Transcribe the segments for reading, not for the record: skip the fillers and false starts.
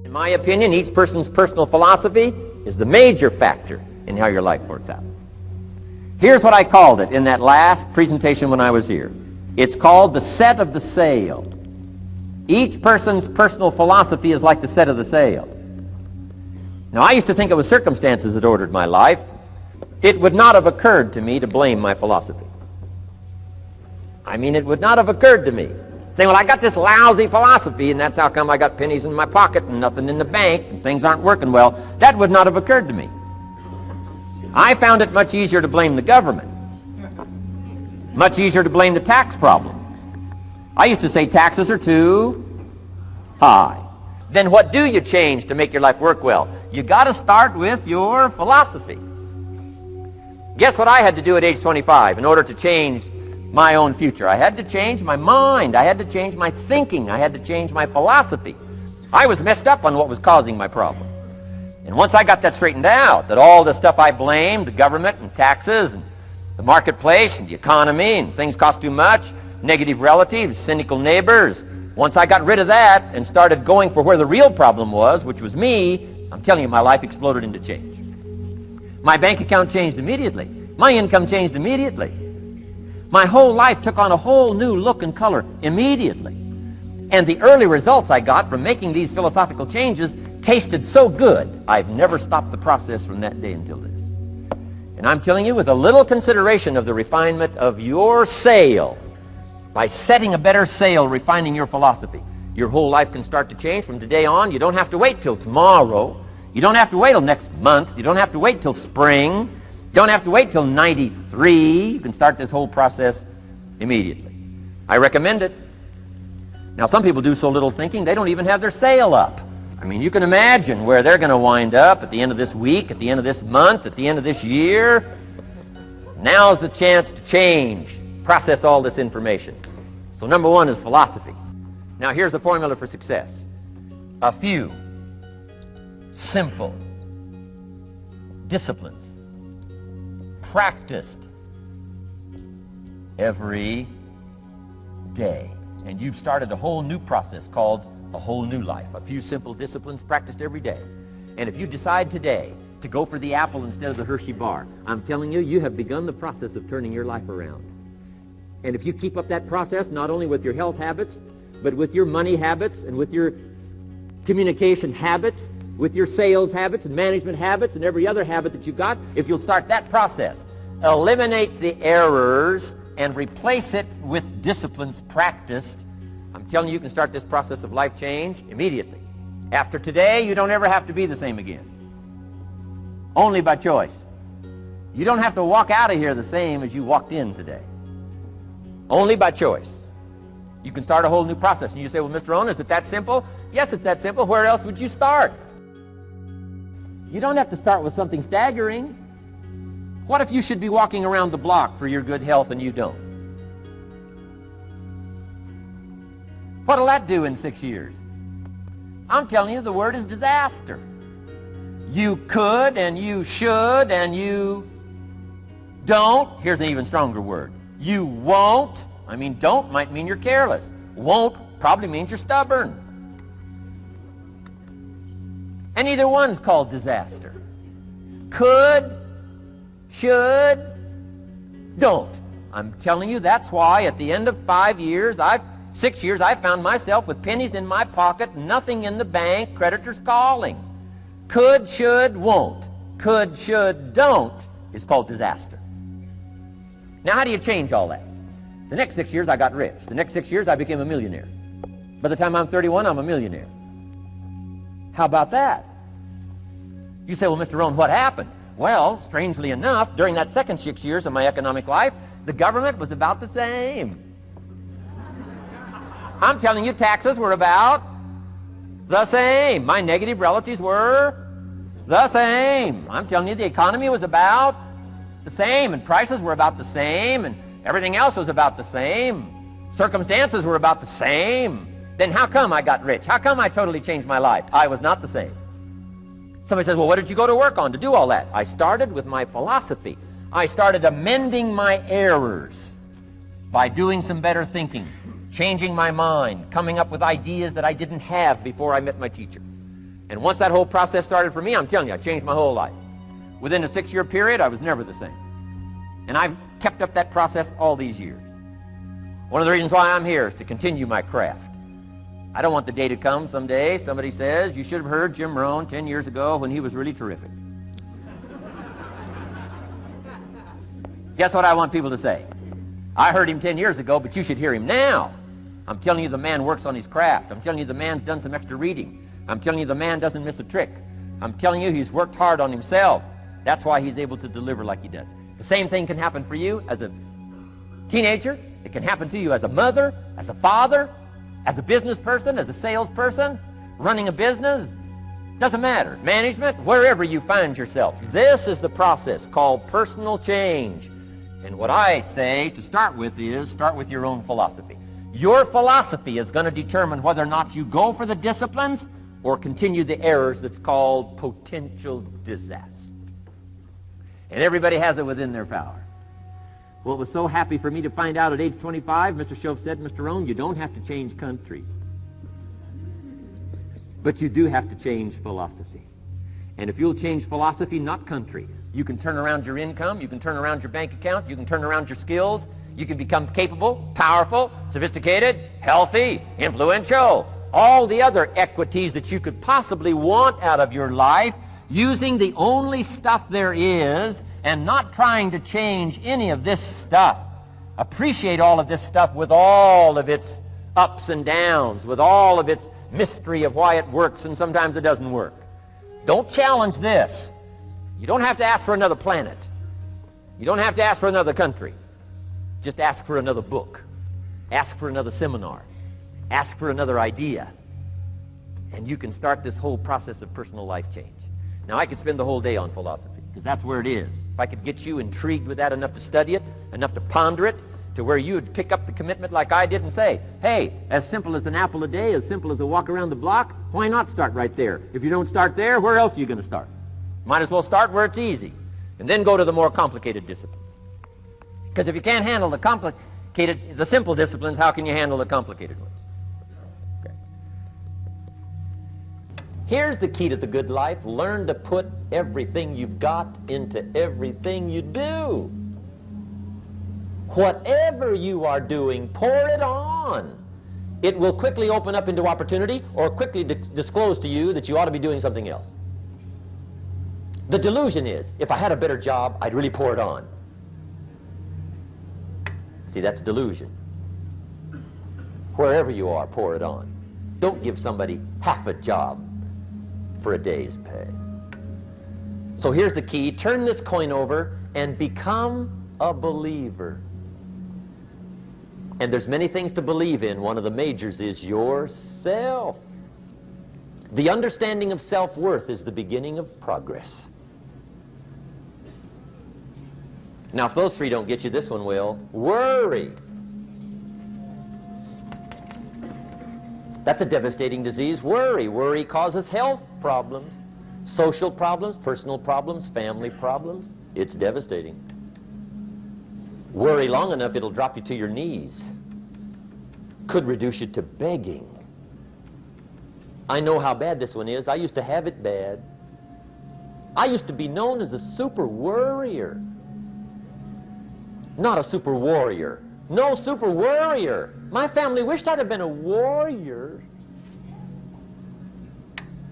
In my opinion, each person's personal philosophy is the major factor in how your life works out. Here's what I called it in that last presentation when I was here. It's called the set of the sail. Each person's personal philosophy is like the set of the sail. Now, I used to think it was circumstances that ordered my life. It would not have occurred to me to blame my philosophy. I mean, it would not have occurred to me. Saying, well, I got this lousy philosophy, and that's how come I got pennies in my pocket and nothing in the bank, and things aren't working well. That would not have occurred to me. I found it much easier to blame the government. Much easier to blame the tax problem. I used to say taxes are too high. Then what do you change to make your life work well? You got to start with your philosophy. Guess what I had to do at age 25 in order to change my own future? I had to change my mind. I had to change my thinking. I had to change my philosophy. I was messed up on what was causing my problem. And once I got that straightened out, that all the stuff I blamed, the government and taxes and the marketplace and the economy and things cost too much, negative relatives, cynical neighbors, once I got rid of that and started going for where the real problem was, which was me, I'm telling you, my life exploded into change. My bank account changed immediately. My income changed immediately. My whole life took on a whole new look and color immediately. And the early results I got from making these philosophical changes tasted so good, I've never stopped the process from that day until this. And I'm telling you, with a little consideration of the refinement of your sail, by setting a better sail, refining your philosophy, your whole life can start to change from today on. You don't have to wait till tomorrow. You don't have to wait till next month. You don't have to wait till spring. You don't have to wait till 93. You can start this whole process immediately. I recommend it. Now, some people do so little thinking, they don't even have their sail up. I mean, you can imagine where they're going to wind up at the end of this week, at the end of this month, at the end of this year. Now's the chance to change, process all this information. So number one is philosophy. Now, here's the formula for success. A few simple disciplines practiced every day. And you've started a whole new process called a whole new life. A few simple disciplines practiced every day. And if you decide today to go for the apple instead of the Hershey bar, I'm telling you, you have begun the process of turning your life around. And if you keep up that process, not only with your health habits, but with your money habits and with your communication habits, with your sales habits and management habits and every other habit that you've got, if you'll start that process, eliminate the errors and replace it with disciplines practiced, I'm telling you can start this process of life change immediately. After today, you don't ever have to be the same again. Only by choice. You don't have to walk out of here the same as you walked in today. Only by choice. You can start a whole new process. And you say, well, Mr. Rohn, is it that simple? Yes, it's that simple. Where else would you start? You don't have to start with something staggering. What if you should be walking around the block for your good health and you don't? What'll that do in 6 years? I'm telling you, the word is disaster. You could and you should and you don't. Here's an even stronger word. You won't. I mean, don't might mean you're careless. Won't probably means you're stubborn. And either one's called disaster. Could, should, don't. I'm telling you, that's why at the end of 6 years, I found myself with pennies in my pocket, nothing in the bank, creditors calling. Could, should, won't. Could, should, don't is called disaster. Now, how do you change all that? The next 6 years, I got rich. The next 6 years, I became a millionaire. By the time I'm 31, I'm a millionaire. How about that? You say, well, Mr. Rohn, what happened? Well, strangely enough, during that second 6 years of my economic life, the government was about the same. I'm telling you, taxes were about the same. My negative relatives were the same. I'm telling you, the economy was about the same, and prices were about the same, and everything else was about the same. Circumstances were about the same. Then how come I got rich? How come I totally changed my life? I was not the same. Somebody says, well, what did you go to work on to do all that? I started with my philosophy. I started amending my errors by doing some better thinking, changing my mind, coming up with ideas that I didn't have before I met my teacher. And once that whole process started for me, I'm telling you, I changed my whole life. Within a 6-year period, I was never the same. And I've kept up that process all these years. One of the reasons why I'm here is to continue my craft. I don't want the day to come someday somebody says, you should have heard Jim Rohn 10 years ago when he was really terrific. Guess what I want people to say? I heard him 10 years ago, but you should hear him now. I'm telling you the man works on his craft. I'm telling you the man's done some extra reading. I'm telling you the man doesn't miss a trick. I'm telling you he's worked hard on himself. That's why he's able to deliver like he does. The same thing can happen for you as a teenager. It can happen to you as a mother, as a father, as a business person, as a salesperson, running a business. Doesn't matter. Management, wherever you find yourself. This is the process called personal change. And what I say to start with is start with your own philosophy. Your philosophy is going to determine whether or not you go for the disciplines or continue the errors that's called potential disaster. And everybody has it within their power. Well, it was so happy for me to find out at age 25, Mr. Shove said, Mr. Rohn, you don't have to change countries. But you do have to change philosophy. And if you'll change philosophy, not country, you can turn around your income, you can turn around your bank account, you can turn around your skills, you can become capable, powerful, sophisticated, healthy, influential, all the other equities that you could possibly want out of your life, using the only stuff there is and not trying to change any of this stuff. Appreciate all of this stuff with all of its ups and downs, with all of its mystery of why it works and sometimes it doesn't work. Don't challenge this. You don't have to ask for another planet. You don't have to ask for another country. Just ask for another book. Ask for another seminar. Ask for another idea. And you can start this whole process of personal life change. Now, I could spend the whole day on philosophy, because that's where it is. If I could get you intrigued with that enough to study it, enough to ponder it, to where you would pick up the commitment like I did and say, hey, as simple as an apple a day, as simple as a walk around the block, why not start right there? If you don't start there, where else are you going to start? Might as well start where it's easy, and then go to the more complicated disciplines. Because if you can't handle the simple disciplines, how can you handle the complicated ones? Okay. Here's the key to the good life. Learn to put everything you've got into everything you do. Whatever you are doing, pour it on. It will quickly open up into opportunity or quickly disclose to you that you ought to be doing something else. The delusion is, if I had a better job, I'd really pour it on. See, that's delusion. Wherever you are, pour it on. Don't give somebody half a job for a day's pay. So here's the key. Turn this coin over and become a believer. And there's many things to believe in. One of the majors is yourself. The understanding of self-worth is the beginning of progress. Now, if those three don't get you, this one will. Worry. That's a devastating disease. Worry. Worry causes health problems, social problems, personal problems, family problems. It's devastating. Worry long enough, it'll drop you to your knees. Could reduce you to begging. I know how bad this one is. I used to have it bad. I used to be known as a super worrier. Not a super warrior. No, super worrier. My family wished I'd have been a warrior.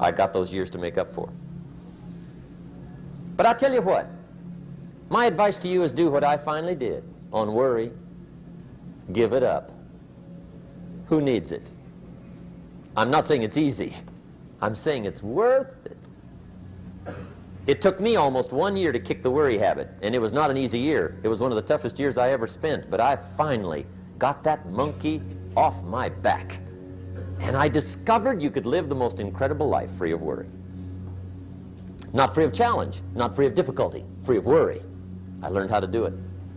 I got those years to make up for. But I tell you what, my advice to you is do what I finally did on worry. Give it up. Who needs it? I'm not saying it's easy. I'm saying it's worth it. It took me almost 1 year to kick the worry habit, and it was not an easy year. It was one of the toughest years I ever spent, but I finally got that monkey off my back. And I discovered you could live the most incredible life free of worry. Not free of challenge, not free of difficulty, free of worry. I learned how to do it,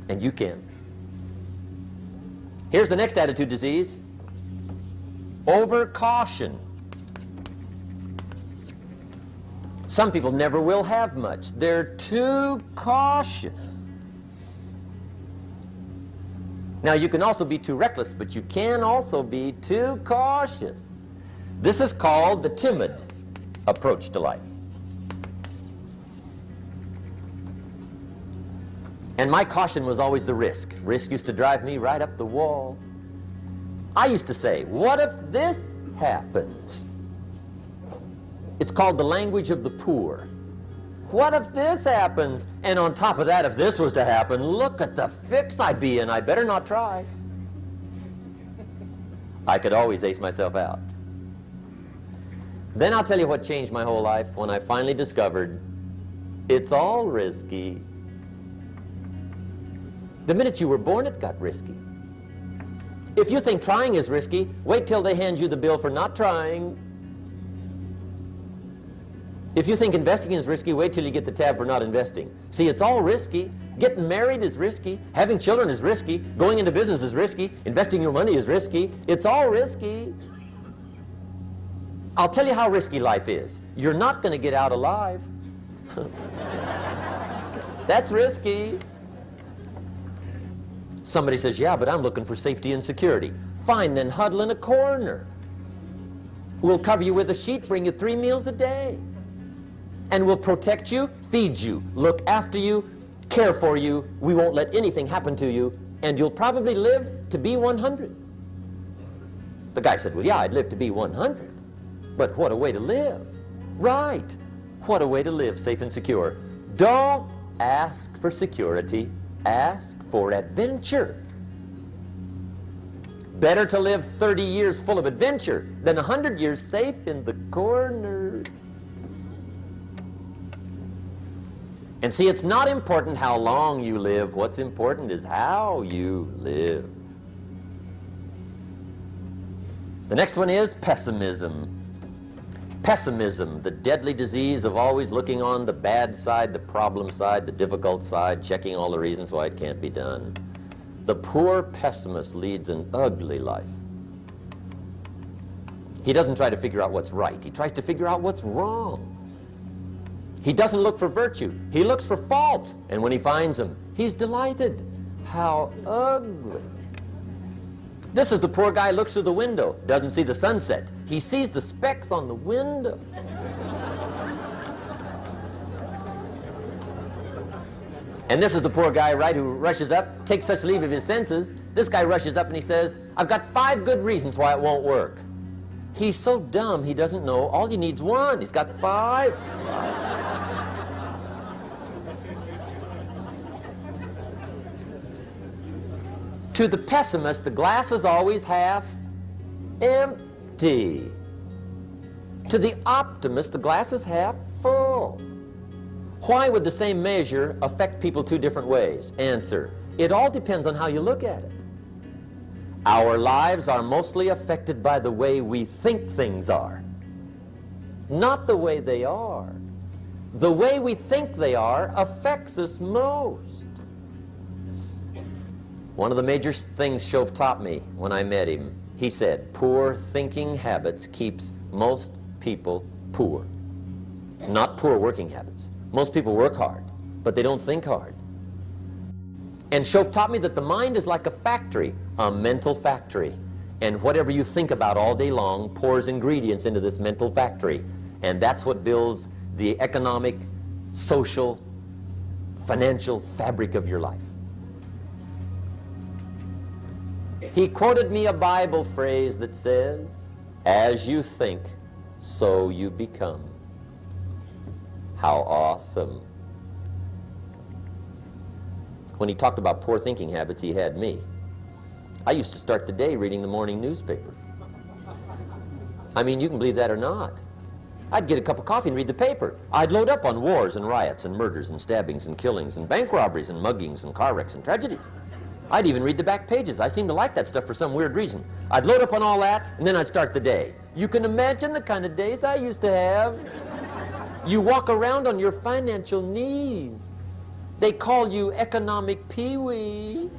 and you can. Here's the next attitude disease. Overcaution. Some people never will have much. They're too cautious. Now, you can also be too reckless, but you can also be too cautious. This is called the timid. approach to life. And my caution was always the risk. Risk used to drive me right up the wall. I used to say, what if this happens? It's called the language of the poor. What if this happens? And on top of that, if this was to happen, look at the fix I'd be in. I better not try. I could always ace myself out. Then I'll tell you what changed my whole life when I finally discovered it's all risky. The minute you were born, it got risky. If you think trying is risky, wait till they hand you the bill for not trying. If you think investing is risky, wait till you get the tab for not investing. See, it's all risky. Getting married is risky. Having children is risky. Going into business is risky. Investing your money is risky. It's all risky. I'll tell you how risky life is. You're not going to get out alive. That's risky. Somebody says, yeah, but I'm looking for safety and security. Fine, then huddle in a corner. We'll cover you with a sheet, bring you 3 meals a day. And we'll protect you, feed you, look after you, care for you. We won't let anything happen to you, and you'll probably live to be 100. The guy said, well, yeah, I'd live to be 100. But what a way to live. Right. What a way to live, safe and secure. Don't ask for security. Ask for adventure. Better to live 30 years full of adventure than 100 years safe in the corner. And see, it's not important how long you live. What's important is how you live. The next one is pessimism. Pessimism, the deadly disease of always looking on the bad side, the problem side, the difficult side, checking all the reasons why it can't be done. The poor pessimist leads an ugly life. He doesn't try to figure out what's right. He tries to figure out what's wrong. He doesn't look for virtue. He looks for faults. And when he finds them, he's delighted. How ugly. This is the poor guy looks through the window, doesn't see the sunset. He sees the specks on the window. And this is the poor guy, right, who rushes up, takes such leave of his senses. This guy rushes up and he says, I've got 5 good reasons why it won't work. He's so dumb he doesn't know all he needs 1. He's got 5. To the pessimist, the glass is always half empty. To the optimist, the glass is half full. Why would the same measure affect people 2 different ways? Answer, it all depends on how you look at it. Our lives are mostly affected by the way we think things are, not the way they are. The way we think they are affects us most. One of the major things Shove taught me when I met him, he said, poor thinking habits keeps most people poor. Not poor working habits. Most people work hard, but they don't think hard. And Shove taught me that the mind is like a factory, a mental factory. And whatever you think about all day long pours ingredients into this mental factory. And that's what builds the economic, social, financial fabric of your life. He quoted me a Bible phrase that says, as you think, so you become. How awesome. When he talked about poor thinking habits, he had me. I used to start the day reading the morning newspaper. I mean, you can believe that or not. I'd get a cup of coffee and read the paper. I'd load up on wars and riots and murders and stabbings and killings and bank robberies and muggings and car wrecks and tragedies. I'd even read the back pages. I seem to like that stuff for some weird reason. I'd load up on all that, and then I'd start the day. You can imagine the kind of days I used to have. You walk around on your financial knees. They call you economic peewee.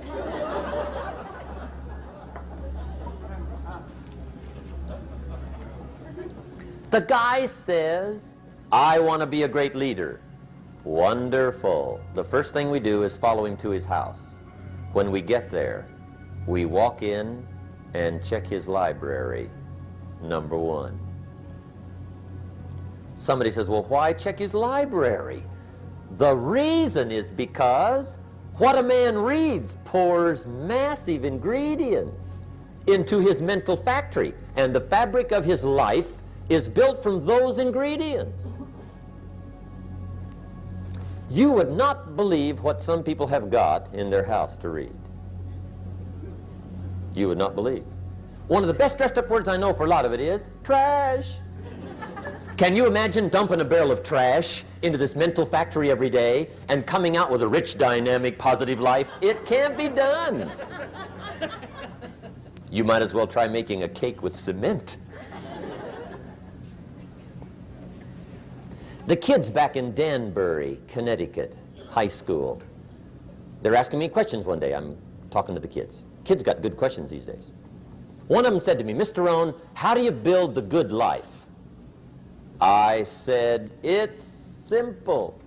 The guy says, I want to be a great leader. Wonderful. The first thing we do is follow him to his house. When we get there, we walk in and check his library, number 1. Somebody says, well, why check his library? The reason is because what a man reads pours massive ingredients into his mental factory, and the fabric of his life is built from those ingredients. You would not believe what some people have got in their house to read. You would not believe. One of the best dressed up words I know for a lot of it is trash. Can you imagine dumping a barrel of trash into this mental factory every day and coming out with a rich, dynamic, positive life? It can't be done. You might as well try making a cake with cement. The kids back in Danbury, Connecticut, high school, they're asking me questions one day. I'm talking to the kids. Kids got good questions these days. One of them said to me, Mr. Rohn, how do you build the good life? I said, it's simple.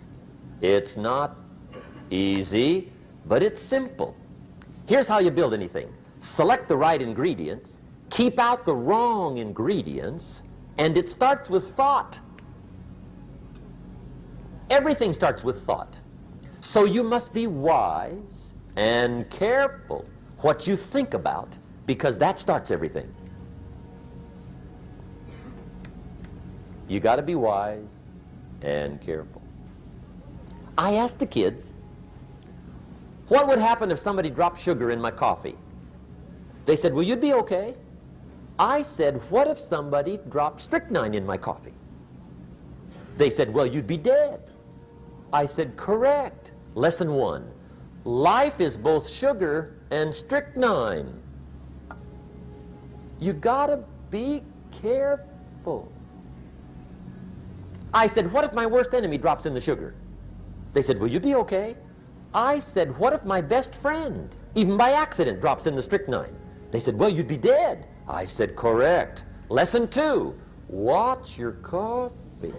It's not easy, but it's simple. Here's how you build anything. Select the right ingredients, keep out the wrong ingredients, and it starts with thought. Everything starts with thought. So you must be wise and careful what you think about, because that starts everything. You got to be wise and careful. I asked the kids, what would happen if somebody dropped sugar in my coffee? They said, well, you'd be okay. I said, what if somebody dropped strychnine in my coffee? They said, well, you'd be dead. I said, correct. Lesson 1. Life is both sugar and strychnine. You gotta be careful. I said, what if my worst enemy drops in the sugar? They said, will you be okay? I said, what if my best friend, even by accident, drops in the strychnine? They said, well, you'd be dead. I said, correct. Lesson 2, watch your coffee.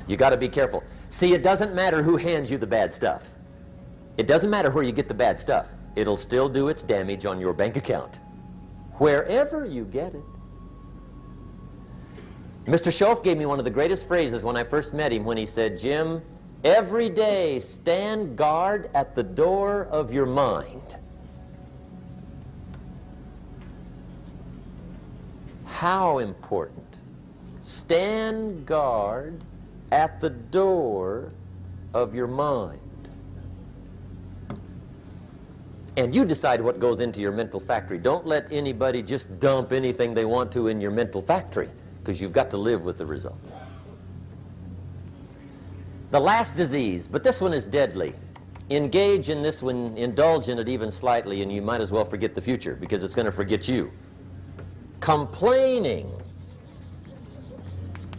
You got to be careful. See, it doesn't matter who hands you the bad stuff. It doesn't matter where you get the bad stuff. It'll still do its damage on your bank account, wherever you get it. Mr. Schoaf gave me one of the greatest phrases when I first met him when he said, Jim, every day stand guard at the door of your mind. How important. Stand guard at the door of your mind. And you decide what goes into your mental factory. Don't let anybody just dump anything they want to in your mental factory, because you've got to live with the results. The last disease, but this one is deadly. Engage in this one, indulge in it even slightly, and you might as well forget the future, because it's going to forget you. Complaining,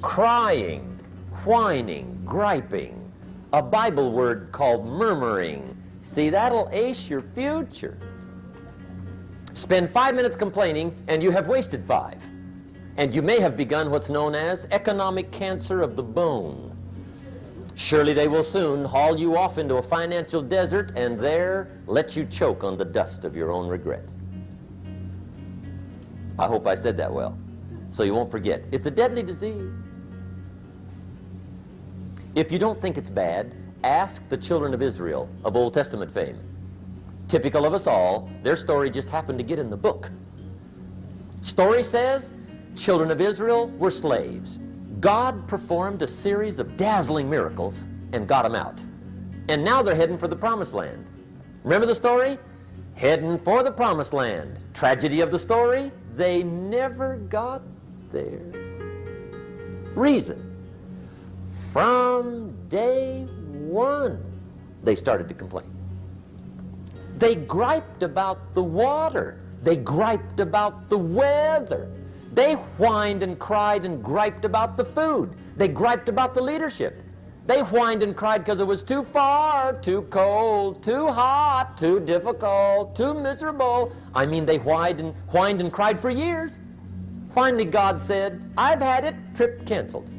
crying, whining, griping, a Bible word called murmuring. See, that'll ace your future. Spend 5 minutes complaining, and you have wasted 5. And you may have begun what's known as economic cancer of the bone. Surely they will soon haul you off into a financial desert and there let you choke on the dust of your own regret. I hope I said that well, so you won't forget. It's a deadly disease. If you don't think it's bad, ask the children of Israel of Old Testament fame. Typical of us all, their story just happened to get in the book. Story says, children of Israel were slaves. God performed a series of dazzling miracles and got them out. And now they're heading for the promised land. Remember the story? Heading for the promised land. Tragedy of the story, they never got there. Reason. From day one, they started to complain. They griped about the water. They griped about the weather. They whined and cried and griped about the food. They griped about the leadership. They whined and cried because it was too far, too cold, too hot, too difficult, too miserable. I mean, they whined and cried for years. Finally, God said, I've had it, trip canceled.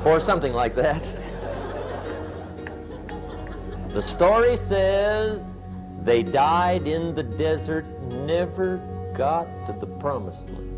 Or something like that. The story says They died in the desert, never got to the promised land.